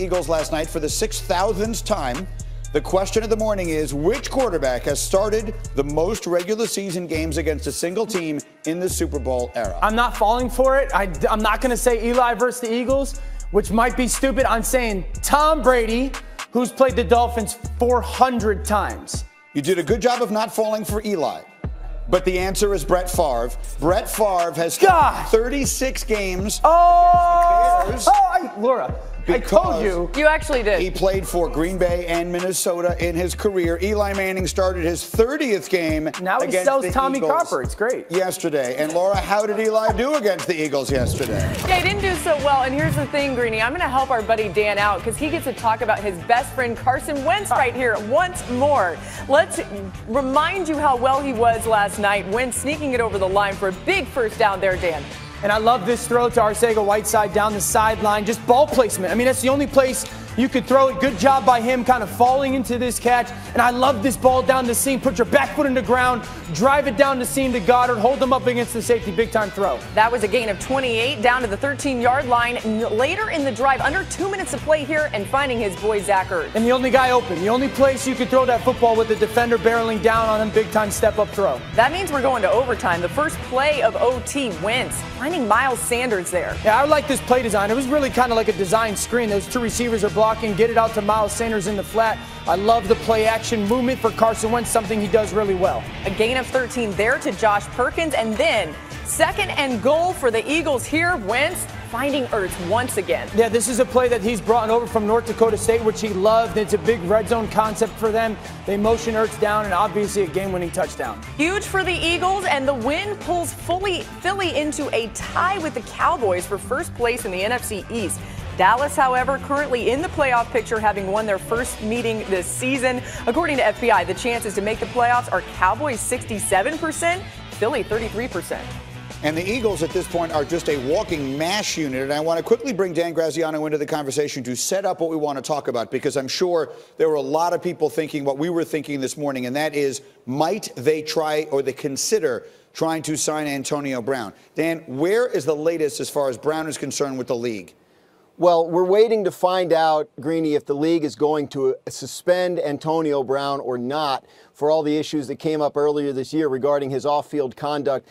Eagles last night for the 6,000th time. The question of the morning is, which quarterback has started the most regular season games against a single team in the Super Bowl era? I'm not falling for it. I'm not going to say Eli versus the Eagles, which might be stupid. I'm saying Tom Brady, who's played the Dolphins 400 times. You did a good job of not falling for Eli. But the answer is Brett Favre. Brett Favre has started 36 games against the Bears. Laura, I told you. You actually did. He played for Green Bay and Minnesota in his career. Eli Manning started his 30th game now he against sells the Tommy Eagles Cropper. It's great. Yesterday. And Laura, how did Eli do against the Eagles yesterday? Yeah, he didn't do so well. And here's the thing, Greeny. I'm going to help our buddy Dan out because he gets to talk about his best friend Carson Wentz right here once more. Let's remind you how well he was last night when sneaking it over the line for a big first down there, Dan. And I love this throw to Arcega-Whiteside down the sideline. Just ball placement. I mean, that's the only place you could throw it. Good job by him kind of falling into this catch. And I love this ball down the seam. Put your back foot in the ground. Drive it down the seam to Goddard. Hold them up against the safety. Big time throw. That was a gain of 28 down to the 13-yard line. Later in the drive, under 2 minutes to play here and finding his boy Zach Ertz. And the only guy open. The only place you could throw that football with the defender barreling down on him. Big time step up throw. That means we're going to overtime. The first play of OT wins. Finding Miles Sanders there. Yeah, I like this play design. It was really kind of like a design screen. Those two receivers are blocking. Get it out to Miles Sanders in the flat. I love the play action movement for Carson Wentz, something he does really well. A gain of 13 there to Josh Perkins. And then second and goal for the Eagles here. Wentz finding Ertz once again. Yeah, this is a play that he's brought over from North Dakota State, which he loved. It's a big red zone concept for them. They motion Ertz down, and obviously a game-winning touchdown. Huge for the Eagles, and the win pulls Philly into a tie with the Cowboys for first place in the NFC East. Dallas, however, currently in the playoff picture, having won their first meeting this season. According to FBI, the chances to make the playoffs are Cowboys 67%, Philly 33%. And the Eagles at this point are just a walking mash unit. And I want to quickly bring Dan Graziano into the conversation to set up what we want to talk about, because I'm sure there were a lot of people thinking what we were thinking this morning, and that is, might they try or they consider trying to sign Antonio Brown? Dan, where is the latest as far as Brown is concerned with the league? Well, we're waiting to find out, Greeny, if the league is going to suspend Antonio Brown or not for all the issues that came up earlier this year regarding his off-field conduct,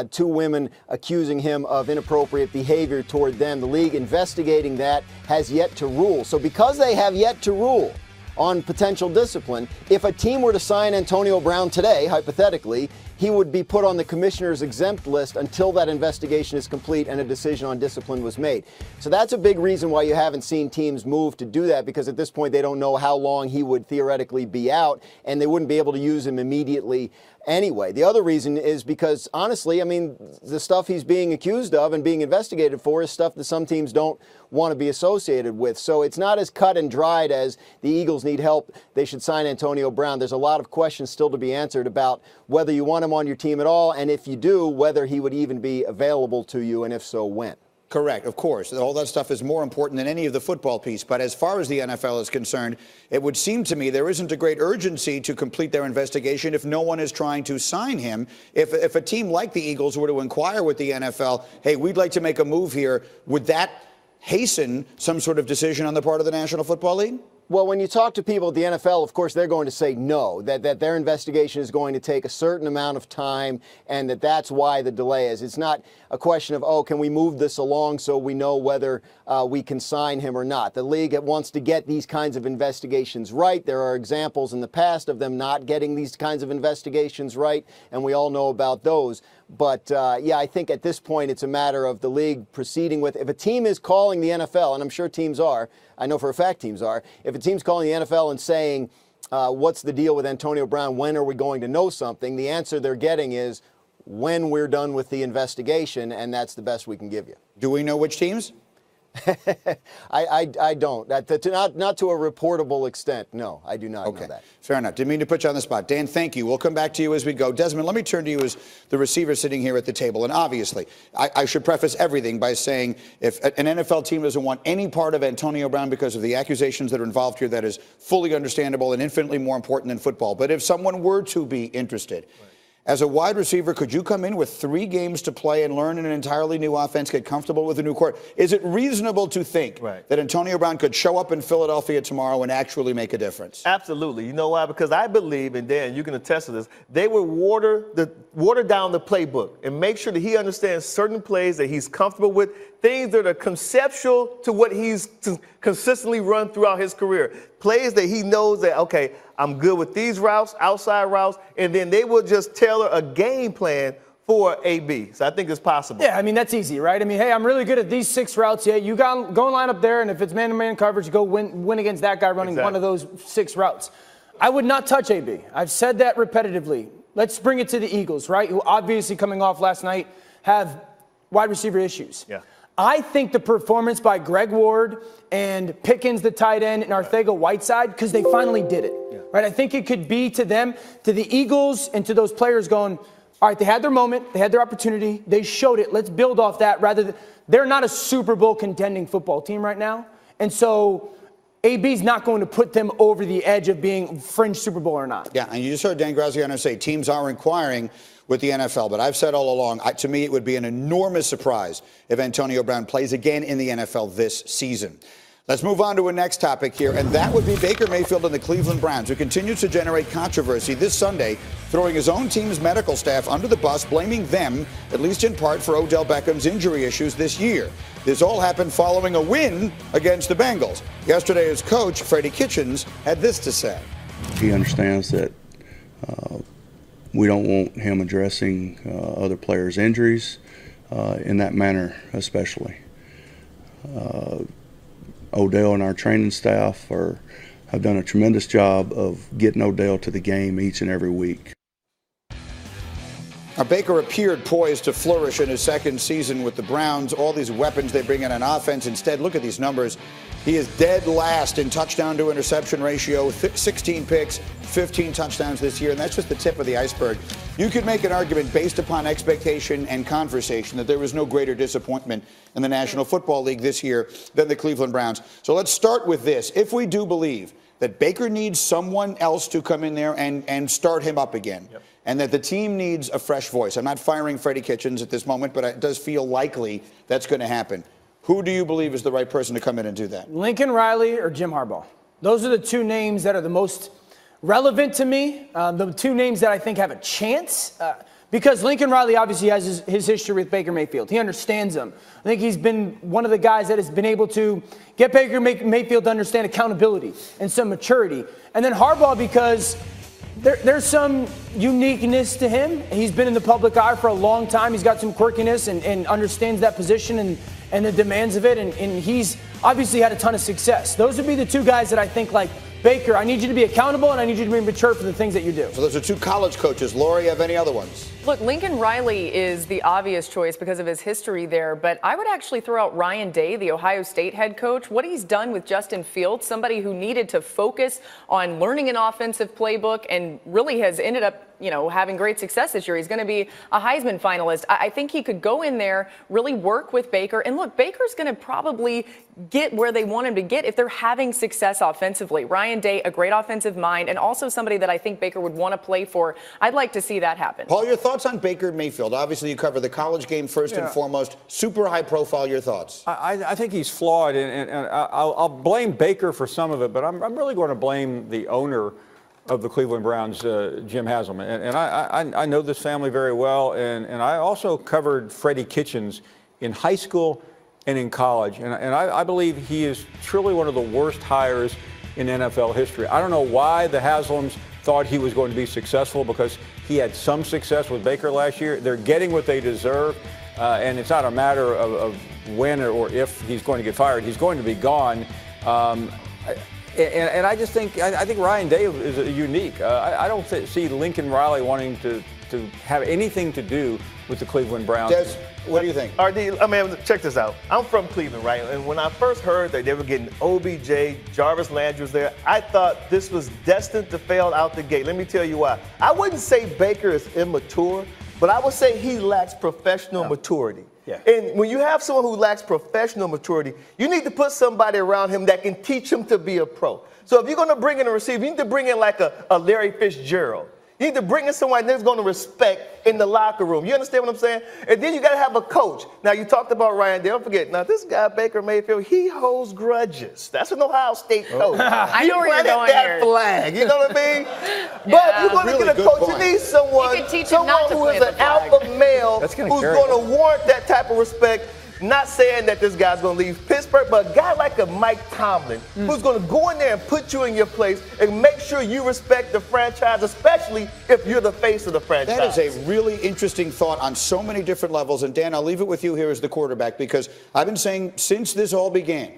two women accusing him of inappropriate behavior toward them. The league investigating that has yet to rule. So because they have yet to rule on potential discipline, if a team were to sign Antonio Brown today, hypothetically, he would be put on the commissioner's exempt list until that investigation is complete and a decision on discipline was made. So that's a big reason why you haven't seen teams move to do that, because at this point they don't know how long he would theoretically be out, and they wouldn't be able to use him immediately anyway. The other reason is because, honestly, I mean, the stuff he's being accused of and being investigated for is stuff that some teams don't want to be associated with. So it's not as cut and dried as the Eagles need help, they should sign Antonio Brown. There's a lot of questions still to be answered about whether you want him on your team at all, and if you do, whether he would even be available to you, and if so, when. Correct, of course. All that stuff is more important than any of the football piece. But as far as the NFL is concerned, it would seem to me there isn't a great urgency to complete their investigation if no one is trying to sign him. If a team like the Eagles were to inquire with the NFL, hey, we'd like to make a move here, would that hasten some sort of decision on the part of the National Football League? Well, when you talk to people at the NFL, of course, they're going to say no, that their investigation is going to take a certain amount of time, and that's why the delay is. It's not a question of, oh, can we move this along so we know whether we can sign him or not. The league wants to get these kinds of investigations right. There are examples in the past of them not getting these kinds of investigations right, and we all know about those. But, yeah, I think at this point it's a matter of the league proceeding with, if a team is calling the NFL, and I'm sure teams are, I know for a fact teams are, if a team's calling the NFL and saying, what's the deal with Antonio Brown, when are we going to know something, the answer they're getting is when we're done with the investigation, and that's the best we can give you. Do we know which teams? I don't. Not to a reportable extent. No, I do not know that. Fair enough. Didn't mean to put you on the spot. Dan, thank you. We'll come back to you as we go. Desmond, let me turn to you as the receiver sitting here at the table. And obviously, I should preface everything by saying if an NFL team doesn't want any part of Antonio Brown because of the accusations that are involved here, that is fully understandable and infinitely more important than football. But if someone were to be interested, As a wide receiver, could you come in with 3 games to play and learn in an entirely new offense, get comfortable with a new court? Is it reasonable to think that Antonio Brown could show up in Philadelphia tomorrow and actually make a difference? Absolutely. You know why? Because I believe, and Dan, you can attest to this, they would water down the playbook and make sure that he understands certain plays that he's comfortable with, things that are conceptual to what he's consistently run throughout his career. Plays that he knows that, okay, I'm good with these routes, outside routes, and then they will just tailor a game plan for AB. So I think it's possible. Yeah, I mean, that's easy, right? I mean, hey, I'm really good at these 6 routes. Yeah, you go and line up there, and if it's man-to-man coverage, go win against that guy running one of those 6 routes. I would not touch AB. I've said that repetitively. Let's bring it to the Eagles, right, who obviously coming off last night have wide receiver issues. Yeah. I think the performance by Greg Ward and Pickens, the tight end, and Arcega-Whiteside, because they finally did it, right? I think it could be to them, to the Eagles, and to those players going, all right, they had their moment, they had their opportunity, they showed it. Let's build off that rather than they're not a Super Bowl contending football team right now, and so AB's not going to put them over the edge of being fringe Super Bowl or not. Yeah, and you just heard Dan Graziano say teams are inquiring with the NFL, but I've said all along, to me, it would be an enormous surprise if Antonio Brown plays again in the NFL this season. Let's move on to a next topic here, and that would be Baker Mayfield and the Cleveland Browns, who continues to generate controversy this Sunday, throwing his own team's medical staff under the bus, blaming them, at least in part, for Odell Beckham's injury issues this year. This all happened following a win against the Bengals. Yesterday, his coach, Freddie Kitchens, had this to say. He understands that we don't want him addressing other players' injuries in that manner, especially. Odell and our training staff have done a tremendous job of getting Odell to the game each and every week. Now, Baker appeared poised to flourish in his second season with the Browns. All these weapons they bring in on offense. Instead, look at these numbers. He is dead last in touchdown to interception ratio, 16 picks, 15 touchdowns this year, and that's just the tip of the iceberg. You could make an argument based upon expectation and conversation that there was no greater disappointment in the National Football League this year than the Cleveland Browns. So let's start with this. If we do believe that Baker needs someone else to come in there and start him up again, and that the team needs a fresh voice. I'm not firing Freddie Kitchens at this moment, but it does feel likely that's going to happen. Who do you believe is the right person to come in and do that? Lincoln Riley or Jim Harbaugh? Those are the 2 names that are the most relevant to me, the 2 names that I think have a chance. Because Lincoln Riley obviously has his history with Baker Mayfield. He understands him. I think he's been one of the guys that has been able to get Baker Mayfield to understand accountability and some maturity. And then Harbaugh, because there's some uniqueness to him. He's been in the public eye for a long time. He's got some quirkiness and understands that position and the demands of it. And he's obviously had a ton of success. Those would be the 2 guys that I think, like, Baker, I need you to be accountable and I need you to be mature for the things that you do. So those are 2 college coaches. Laura, you have any other ones? Look, Lincoln Riley is the obvious choice because of his history there, but I would actually throw out Ryan Day, the Ohio State head coach. What he's done with Justin Fields, somebody who needed to focus on learning an offensive playbook and really has ended up, having great success this year. He's going to be a Heisman finalist. I think he could go in there, really work with Baker. And look, Baker's going to probably get where they want him to get if they're having success offensively. Ryan Day, a great offensive mind, and also somebody that I think Baker would want to play for. I'd like to see that happen. Paul, your thoughts on Baker Mayfield? Obviously, you cover the college game first and foremost. Super high profile. Your thoughts? I think he's flawed, and I'll blame Baker for some of it, but I'm really going to blame the owner of the Cleveland Browns, Jim Haslam. And I know this family very well, and I also covered Freddie Kitchens in high school and in college. And I believe he is truly one of the worst hires in NFL history. I don't know why the Haslams thought he was going to be successful, because he had some success with Baker last year. They're getting what they deserve, and it's not a matter of when or if he's going to get fired. He's going to be gone. And I just think Ryan Day is unique. I don't see Lincoln Riley wanting to have anything to do with the Cleveland Browns. Des, what do you think? RD, I mean, check this out. I'm from Cleveland, right? And when I first heard that they were getting OBJ, Jarvis Landry was there, I thought this was destined to fail out the gate. Let me tell you why. I wouldn't say Baker is immature, but I would say he lacks professional maturity. Yeah. And when you have someone who lacks professional maturity, you need to put somebody around him that can teach him to be a pro. So if you're going to bring in a receiver, you need to bring in like a Larry Fitzgerald. You need to bring in someone that's going to respect in the locker room. You understand what I'm saying? And then you got to have a coach. Now, you talked about Ryan. Don't forget, now, this guy, Baker Mayfield, he holds grudges. That's an Ohio State coach. I know where you're going that here. flag. You know what I mean? But you're going to Really get a good coach. point. You need someone, You can teach him not to who is plant an the flag. alpha male That's who's gonna carry going to warrant that type of respect. Not saying that this guy's going to leave Pittsburgh, but a guy like a Mike Tomlin who's going to go in there and put you in your place and make sure you respect the franchise, especially if you're the face of the franchise. That is a really interesting thought on so many different levels. And Dan, I'll leave it with you here as the quarterback, because I've been saying since this all began,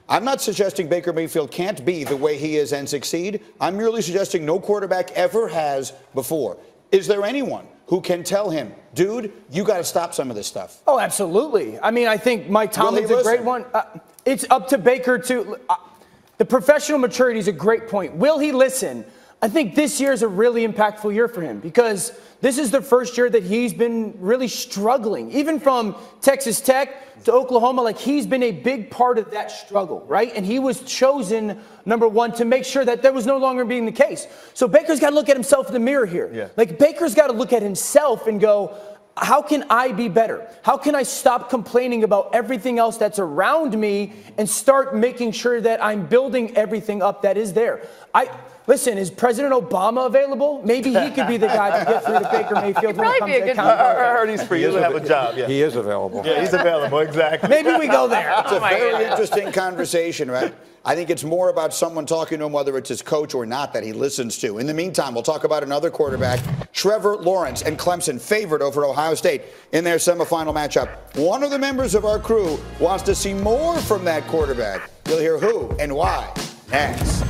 I'm not suggesting Baker Mayfield can't be the way he is and succeed. I'm merely suggesting no quarterback ever has before. Is there anyone who can tell him, dude, you got to stop some of this stuff? Oh, absolutely. I mean, I think Mike Tomlin's a great one. It's up to Baker to. The professional maturity is a great point. Will he listen? I think this year is a really impactful year for him, because this is the first year that he's been really struggling. Even from Texas Tech to Oklahoma, like, he's been a big part of that struggle, right? And he was chosen, number one, to make sure that that was no longer being the case. So Baker's got to look at himself in the mirror here. Yeah. Like, Baker's got to look at himself and go, how can I be better? How can I stop complaining about everything else that's around me and start making sure that I'm building everything up that is there? Listen, is President Obama available? Maybe he could be the guy to get through to Baker Mayfield when it probably comes be a to good accountability. I heard he's free. He doesn't have a job. Yeah. He is available. Yeah, he's available. Exactly. Maybe we go there. It's a very interesting conversation, right? I think it's more about someone talking to him, whether it's his coach or not, that he listens to. In the meantime, we'll talk about another quarterback, Trevor Lawrence, and Clemson favored over Ohio State in their semifinal matchup. One of the members of our crew wants to see more from that quarterback. You'll hear who and why next.